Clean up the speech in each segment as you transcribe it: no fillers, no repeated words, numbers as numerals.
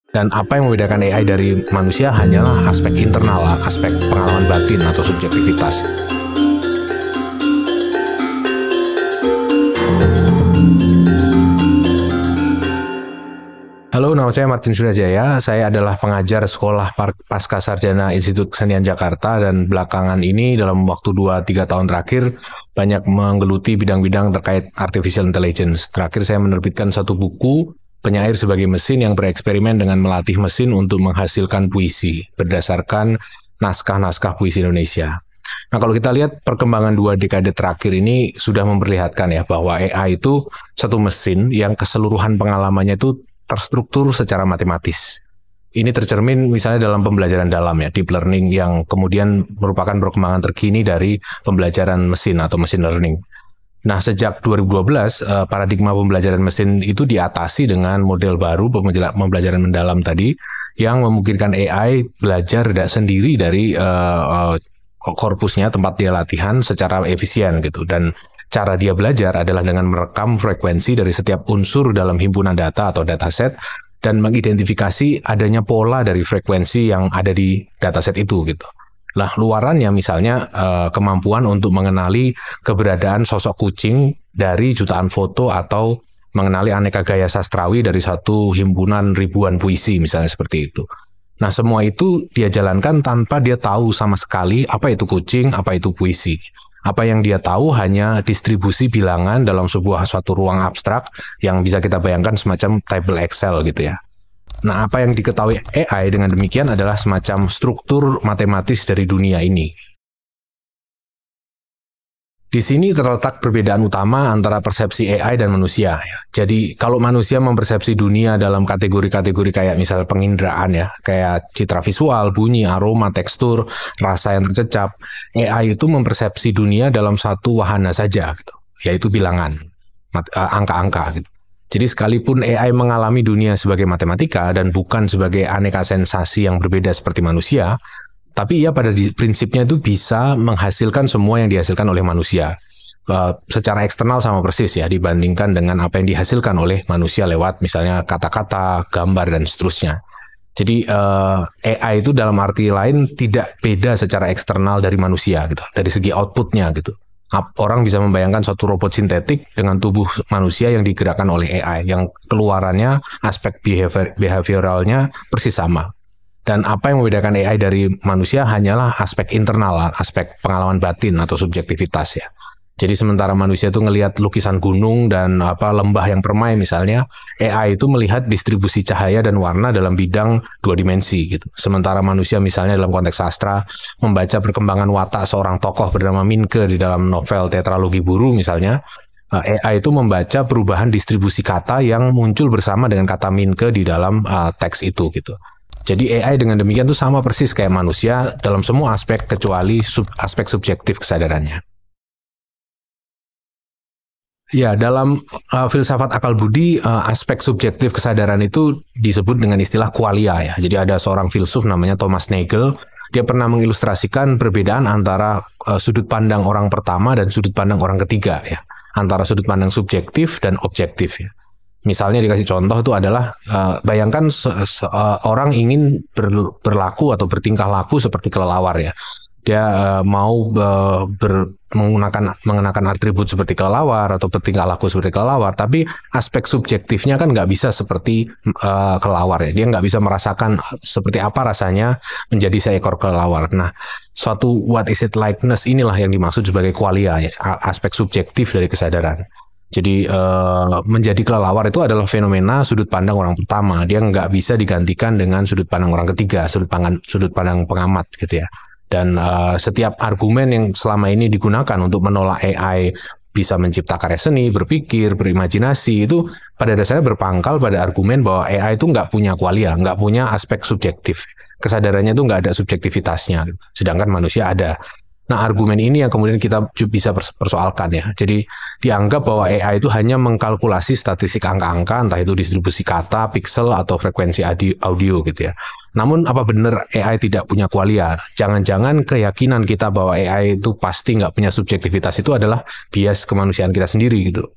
Dan apa yang membedakan AI dari manusia hanyalah aspek internal, aspek pengalaman batin atau subjektivitas. Halo, nama saya Martin Surajaya. Saya adalah pengajar Sekolah Pascasarjana Institut Kesenian Jakarta dan belakangan ini dalam waktu 2-3 tahun terakhir banyak menggeluti bidang-bidang terkait artificial intelligence. Terakhir saya menerbitkan satu buku, Penyair sebagai Mesin, yang bereksperimen dengan melatih mesin untuk menghasilkan puisi berdasarkan naskah-naskah puisi Indonesia. Nah, kalau kita lihat perkembangan 2 dekade terakhir ini sudah memperlihatkan ya bahwa AI itu satu mesin yang keseluruhan pengalamannya itu terstruktur secara matematis. Ini tercermin misalnya dalam pembelajaran dalam ya, deep learning, yang kemudian merupakan perkembangan terkini dari pembelajaran mesin atau machine learning. Nah, sejak 2012, paradigma pembelajaran mesin itu diatasi dengan model baru pembelajaran mendalam tadi, yang memungkinkan AI belajar tidak sendiri dari korpusnya, tempat dia latihan, secara efisien gitu. Dan cara dia belajar adalah dengan merekam frekuensi dari setiap unsur dalam himpunan data atau dataset dan mengidentifikasi adanya pola dari frekuensi yang ada di dataset itu gitu. Nah, luarannya misalnya kemampuan untuk mengenali keberadaan sosok kucing dari jutaan foto atau mengenali aneka gaya sastrawi dari satu himpunan ribuan puisi misalnya seperti itu. Nah, semua itu dia jalankan tanpa dia tahu sama sekali apa itu kucing, apa itu puisi. Apa yang dia tahu hanya distribusi bilangan dalam suatu ruang abstrak yang bisa kita bayangkan semacam table Excel gitu ya. Nah, apa yang diketahui AI dengan demikian adalah semacam struktur matematis dari dunia ini. Di sini terletak perbedaan utama antara persepsi AI dan manusia. Jadi, kalau manusia mempersepsi dunia dalam kategori-kategori kayak misal penginderaan ya, kayak citra visual, bunyi, aroma, tekstur, rasa yang tercecap, AI itu mempersepsi dunia dalam satu wahana saja, gitu, yaitu bilangan, angka-angka gitu. Jadi sekalipun AI mengalami dunia sebagai matematika dan bukan sebagai aneka sensasi yang berbeda seperti manusia, tapi ia pada prinsipnya itu bisa menghasilkan semua yang dihasilkan oleh manusia. Secara eksternal sama persis ya dibandingkan dengan apa yang dihasilkan oleh manusia lewat misalnya kata-kata, gambar, dan seterusnya. Jadi AI itu dalam arti lain tidak beda secara eksternal dari manusia gitu, dari segi outputnya gitu. Orang bisa membayangkan suatu robot sintetik dengan tubuh manusia yang digerakkan oleh AI, yang keluarannya, aspek behavioralnya persis sama. Dan apa yang membedakan AI dari manusia hanyalah aspek internal, aspek pengalaman batin atau subjektivitas ya. Jadi sementara manusia itu ngelihat lukisan gunung dan lembah yang permai misalnya, AI itu melihat distribusi cahaya dan warna dalam bidang 2 dimensi gitu. Sementara manusia misalnya dalam konteks sastra membaca perkembangan watak seorang tokoh bernama Minke di dalam novel Tetralogi Buru misalnya, AI itu membaca perubahan distribusi kata yang muncul bersama dengan kata Minke di dalam teks itu gitu. Jadi AI dengan demikian itu sama persis kayak manusia dalam semua aspek kecuali aspek subjektif kesadarannya. Ya, dalam filsafat akal budi, aspek subjektif kesadaran itu disebut dengan istilah qualia ya. Jadi ada seorang filsuf namanya Thomas Nagel, dia pernah mengilustrasikan perbedaan antara sudut pandang orang pertama dan sudut pandang orang ketiga ya. Antara sudut pandang subjektif dan objektif ya. Misalnya dikasih contoh itu adalah bayangkan orang ingin berlaku atau bertingkah laku seperti kelelawar ya. Dia mau mengenakan atribut seperti kelelawar atau bertingkah laku seperti kelelawar, tapi aspek subjektifnya kan nggak bisa seperti kelelawar ya. Dia nggak bisa merasakan seperti apa rasanya menjadi seekor kelelawar. Nah, suatu what is it likeness inilah yang dimaksud sebagai qualia ya, aspek subjektif dari kesadaran. Jadi menjadi kelelawar itu adalah fenomena sudut pandang orang pertama. Dia nggak bisa digantikan dengan sudut pandang orang ketiga, sudut pandang pengamat gitu ya. Dan setiap argumen yang selama ini digunakan untuk menolak AI bisa mencipta karya seni, berpikir, berimajinasi, itu pada dasarnya berpangkal pada argumen bahwa AI itu nggak punya qualia, nggak punya aspek subjektif. Kesadarannya itu nggak ada subjektivitasnya, sedangkan manusia ada. Nah, argumen ini yang kemudian kita bisa persoalkan ya. Jadi dianggap bahwa AI itu hanya mengkalkulasi statistik angka-angka, entah itu distribusi kata, pixel, atau frekuensi audio gitu ya. Namun apa benar AI tidak punya qualia? Jangan-jangan keyakinan kita bahwa AI itu pasti nggak punya subjektivitas itu adalah bias kemanusiaan kita sendiri gitu.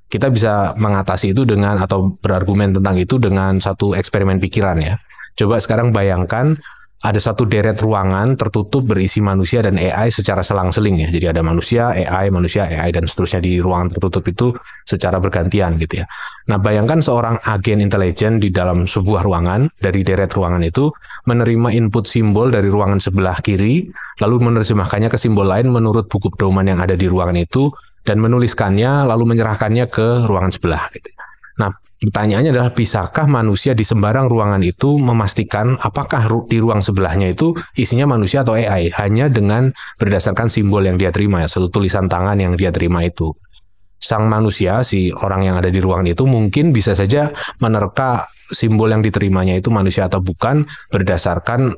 Kita bisa mengatasi itu dengan atau berargumen tentang itu dengan satu eksperimen pikiran ya. Coba sekarang bayangkan ada satu deret ruangan tertutup berisi manusia dan AI secara selang-seling ya. Jadi ada manusia, AI, dan seterusnya di ruangan tertutup itu secara bergantian gitu ya. Nah, bayangkan seorang agen intelijen di dalam sebuah ruangan, dari deret ruangan itu menerima input simbol dari ruangan sebelah kiri, lalu menerjemahkannya ke simbol lain menurut buku pedoman yang ada di ruangan itu, dan menuliskannya lalu menyerahkannya ke ruangan sebelah gitu. Nah, pertanyaannya adalah bisakah manusia di sembarang ruangan itu memastikan apakah di ruang sebelahnya itu isinya manusia atau AI hanya dengan berdasarkan simbol yang dia terima ya, satu tulisan tangan yang dia terima itu. Sang manusia, si orang yang ada di ruangan itu mungkin bisa saja menerka simbol yang diterimanya itu manusia atau bukan berdasarkan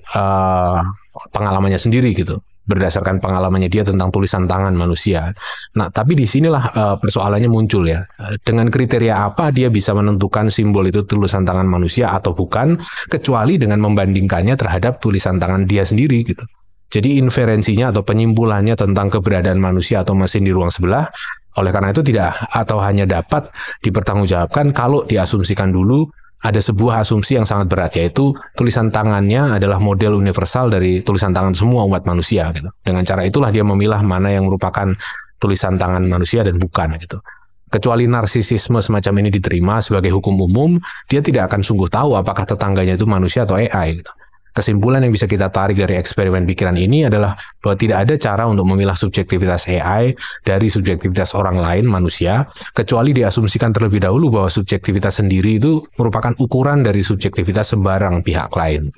pengalamannya sendiri gitu. Berdasarkan pengalamannya dia tentang tulisan tangan manusia. Nah, tapi di sinilah persoalannya muncul ya. Dengan kriteria apa dia bisa menentukan simbol itu tulisan tangan manusia atau bukan, kecuali dengan membandingkannya terhadap tulisan tangan dia sendiri gitu. Jadi inferensinya atau penyimpulannya tentang keberadaan manusia atau mesin di ruang sebelah, oleh karena itu tidak atau hanya dapat dipertanggungjawabkan kalau diasumsikan dulu ada sebuah asumsi yang sangat berat, yaitu tulisan tangannya adalah model universal dari tulisan tangan semua umat manusia gitu. Dengan cara itulah dia memilah mana yang merupakan tulisan tangan manusia dan bukan gitu. Kecuali narsisisme semacam ini diterima sebagai hukum umum, dia tidak akan sungguh tahu apakah tetangganya itu manusia atau AI gitu. Kesimpulan yang bisa kita tarik dari eksperimen pikiran ini adalah bahwa tidak ada cara untuk memilah subjektivitas AI dari subjektivitas orang lain, manusia, kecuali diasumsikan terlebih dahulu bahwa subjektivitas sendiri itu merupakan ukuran dari subjektivitas sembarang pihak lain.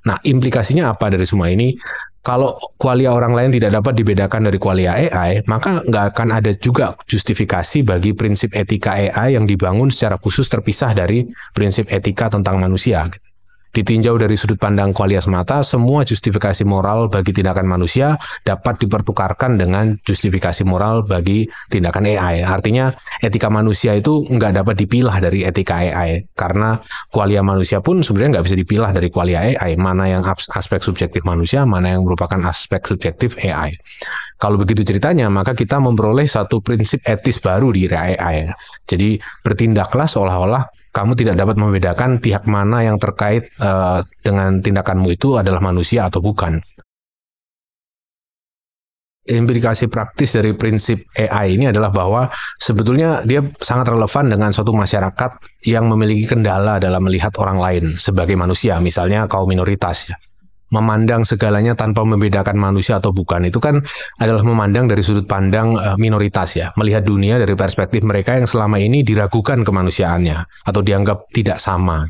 Nah, implikasinya apa dari semua ini? Kalau qualia orang lain tidak dapat dibedakan dari qualia AI, maka nggak akan ada juga justifikasi bagi prinsip etika AI yang dibangun secara khusus terpisah dari prinsip etika tentang manusia. Ditinjau dari sudut pandang qualia semata, semua justifikasi moral bagi tindakan manusia dapat dipertukarkan dengan justifikasi moral bagi tindakan AI. Artinya, etika manusia itu nggak dapat dipilah dari etika AI. Karena qualia manusia pun sebenarnya nggak bisa dipilah dari qualia AI. Mana yang aspek subjektif manusia, mana yang merupakan aspek subjektif AI. Kalau begitu ceritanya, maka kita memperoleh satu prinsip etis baru di AI. Jadi, bertindaklah seolah-olah kamu tidak dapat membedakan pihak mana yang terkait dengan tindakanmu itu adalah manusia atau bukan. Implikasi praktis dari prinsip AI ini adalah bahwa sebetulnya dia sangat relevan dengan suatu masyarakat yang memiliki kendala dalam melihat orang lain sebagai manusia, misalnya kaum minoritas ya. Memandang segalanya tanpa membedakan manusia atau bukan itu kan adalah memandang dari sudut pandang minoritas ya, melihat dunia dari perspektif mereka yang selama ini diragukan kemanusiaannya atau dianggap tidak sama.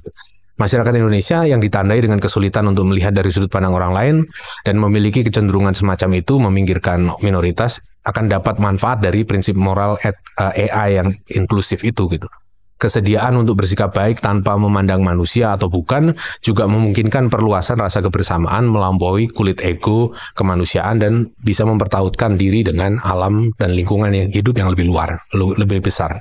Masyarakat Indonesia yang ditandai dengan kesulitan untuk melihat dari sudut pandang orang lain dan memiliki kecenderungan semacam itu meminggirkan minoritas akan dapat manfaat dari prinsip moral AI yang inklusif itu gitu. Kesediaan untuk bersikap baik tanpa memandang manusia atau bukan juga memungkinkan perluasan rasa kebersamaan melampaui kulit ego kemanusiaan dan bisa mempertautkan diri dengan alam dan lingkungan yang hidup yang lebih luar, lebih besar.